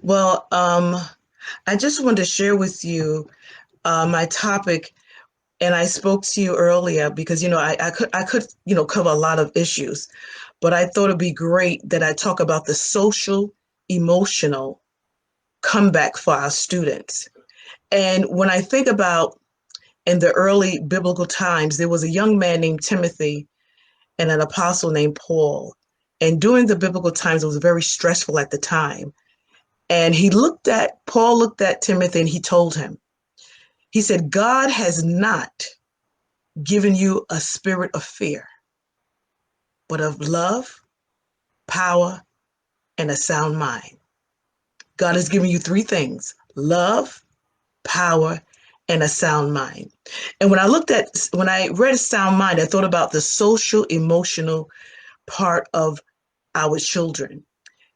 Well, I just wanted to share with you my topic, and I spoke to you earlier because I could cover a lot of issues, but I thought it'd be great that I talk about the social emotional comeback for our students. And when I think about in the early biblical times, there was a young man named Timothy and an apostle named Paul. And during the biblical times, it was very stressful at the time. And Paul looked at Timothy and he told him, he said, God has not given you a spirit of fear, but of love, power, and a sound mind. God has given you three things: love, power, and a sound mind. And when I read sound mind, I thought about the social emotional part of our children.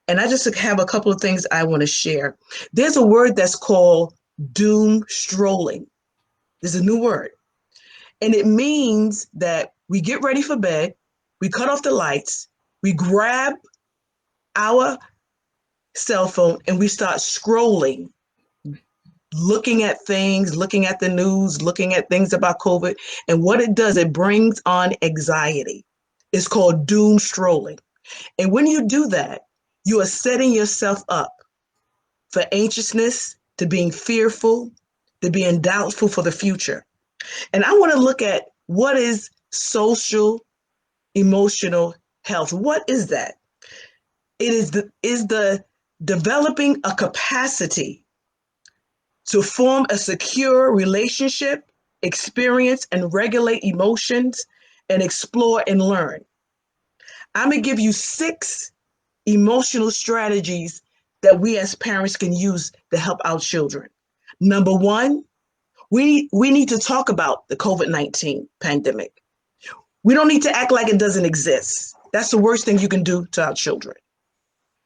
And I just have a couple of things I want to share. There's a word that's called doom strolling. There's a new word. And it means that we get ready for bed, we cut off the lights, we grab our cell phone, and we start scrolling, looking at things, looking at the news, looking at things about COVID. And what it does, it brings on anxiety. It's called doom strolling. And when you do that, you are setting yourself up for anxiousness, to being fearful, to being doubtful for the future. And I want to look at what is social emotional health. What is that? It is the developing a capacity to form a secure relationship, experience and regulate emotions, and explore and learn. I'm going to give you 6 emotional strategies that we as parents can use to help our children. Number 1, we need to talk about the COVID-19 pandemic. We don't need to act like it doesn't exist. That's the worst thing you can do to our children.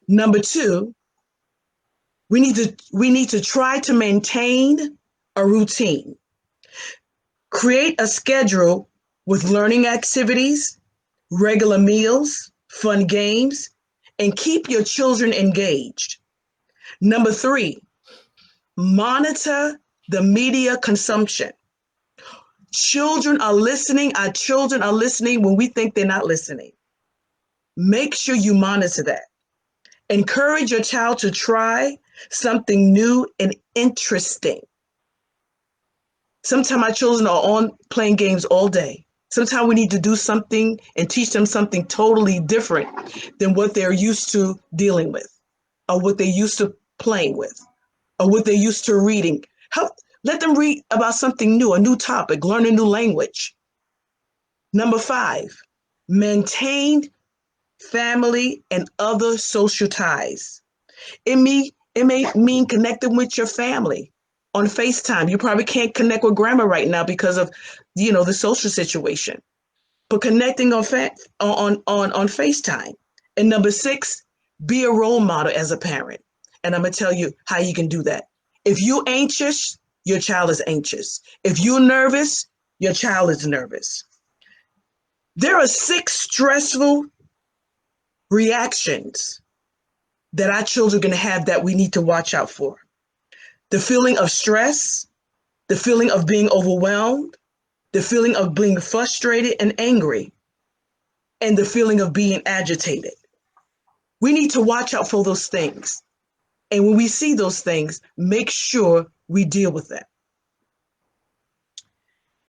Number 2, we need to try to maintain a routine. Create a schedule with learning activities, regular meals, fun games, and keep your children engaged. Number 3, monitor the media consumption. Children are listening. Our children are listening when we think they're not listening. Make sure you monitor that. Encourage your child to try something new and interesting. Sometimes our children are on playing games all day. Sometimes we need to do something and teach them something totally different than what they're used to dealing with, or what they're used to playing with, or what they're used to reading. Let them read about something new, a new topic, learn a new language. Number 5, maintain family and other social ties. It may mean connecting with your family on FaceTime. You probably can't connect with grandma right now because of the social situation, but connecting on FaceTime. And number 6, be a role model as a parent. And I'm gonna tell you how you can do that. If you're anxious, your child is anxious. If you're nervous, your child is nervous. There are 6 stressful reactions that our children are going to have that we need to watch out for. The feeling of stress, the feeling of being overwhelmed, the feeling of being frustrated and angry, and the feeling of being agitated. We need to watch out for those things. And when we see those things, make sure we deal with them.